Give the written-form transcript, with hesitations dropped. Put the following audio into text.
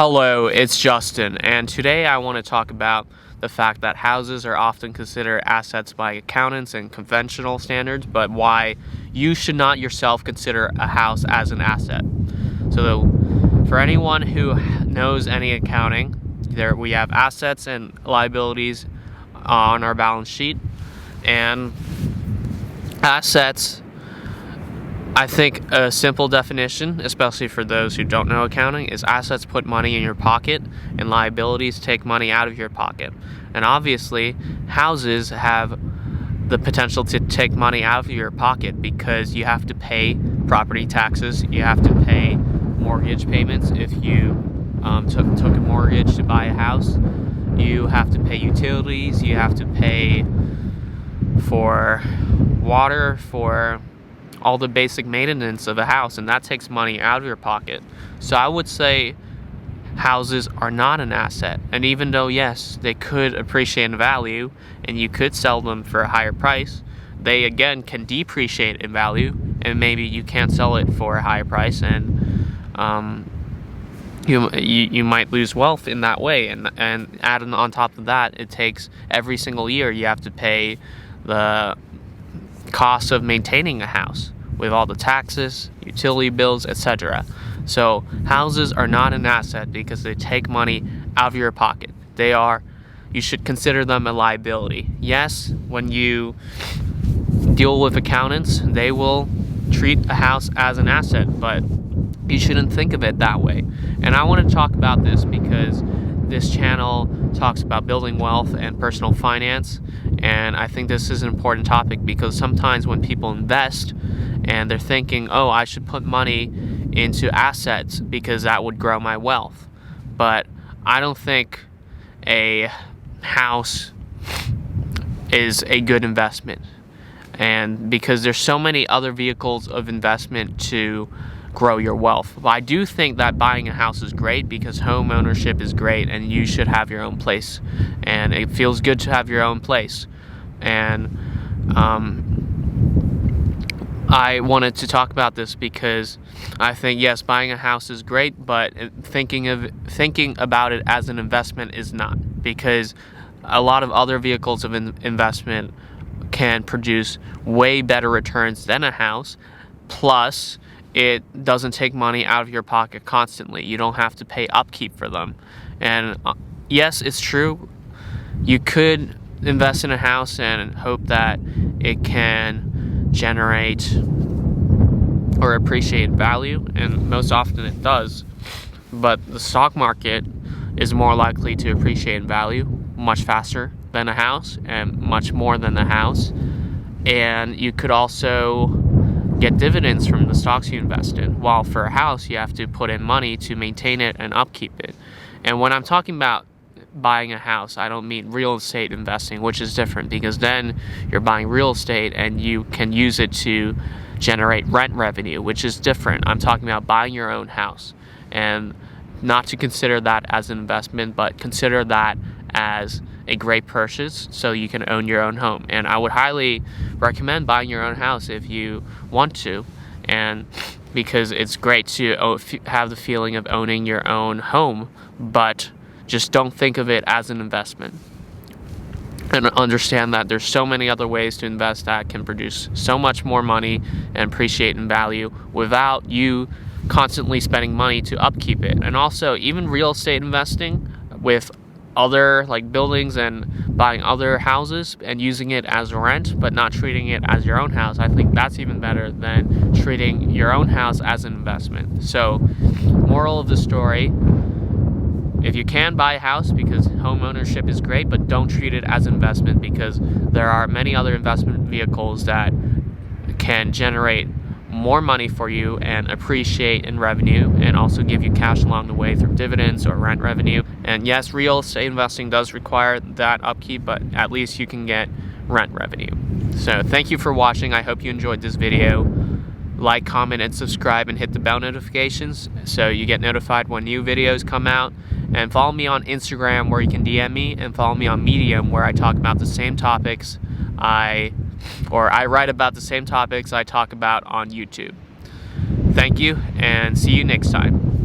Hello, it's Justin, and today I want to talk about the fact that houses are often considered assets by accountants and conventional standards, but why you should not yourself consider a house as an asset. So for anyone who knows any accounting, we have assets and liabilities on our balance sheet, and assets, I think a simple definition, especially for those who don't know accounting, is assets put money in your pocket and liabilities take money out of your pocket. And obviously, houses have the potential to take money out of your pocket because you have to pay property taxes, you have to pay mortgage payments if you took a mortgage to buy a house, you have to pay utilities, you have to pay for water, for all the basic maintenance of a house, and that takes money out of your pocket. So I would say houses are not an asset, and even though yes, they could appreciate in value and you could sell them for a higher price, they again can depreciate in value, and maybe you can't sell it for a higher price, and you might lose wealth in that way. And adding on top of that, it takes every single year you have to pay the cost of maintaining a house with all the taxes, utility bills, etc. So houses are not an asset because they take money out of your pocket. You should consider them a liability. Yes, when you deal with accountants, they will treat a house as an asset, but you shouldn't think of it that way. And I want to talk about this because this channel talks about building wealth and personal finance, and I think this is an important topic because sometimes when people invest and they're thinking, oh, I should put money into assets because that would grow my wealth. But I don't think a house is a good investment, and because there's so many other vehicles of investment to grow your wealth. But I do think that buying a house is great because home ownership is great, and you should have your own place, and it feels good to have your own place. And I wanted to talk about this because I think yes, buying a house is great, but thinking about it as an investment is not, because a lot of other vehicles of investment can produce way better returns than a house. Plus, it doesn't take money out of your pocket constantly. You don't have to pay upkeep for them. And yes, it's true, you could invest in a house and hope that it can generate or appreciate value, and most often it does. But the stock market is more likely to appreciate in value much faster than a house, and much more than the house. And you could also get dividends from the stocks you invest in, while for a house you have to put in money to maintain it and upkeep it. And when I'm talking about buying a house, I don't mean real estate investing, which is different, because then you're buying real estate and you can use it to generate rent revenue, which is different. I'm talking about buying your own house, and not to consider that as an investment, but consider that as a great purchase so you can own your own home. And I would highly recommend buying your own house if you want to, and because it's great to have the feeling of owning your own home, but just don't think of it as an investment. And understand that there's so many other ways to invest that can produce so much more money and appreciate in value without you constantly spending money to upkeep it. And also, even real estate investing with other like buildings and buying other houses and using it as rent but not treating it as your own house, I think that's even better than treating your own house as an investment. So moral of the story, if you can buy a house, because home ownership is great, but don't treat it as an investment, because there are many other investment vehicles that can generate more money for you and appreciate in revenue, and also give you cash along the way through dividends or rent revenue. And yes, real estate investing does require that upkeep, but at least you can get rent revenue. So thank you for watching. I hope you enjoyed this video. Like, comment, and subscribe, and hit the bell notifications so you get notified when new videos come out. And follow me on Instagram, where you can DM me, and follow me on Medium, where I talk about the same topics I write about the same topics I talk about on YouTube. Thank you, and see you next time.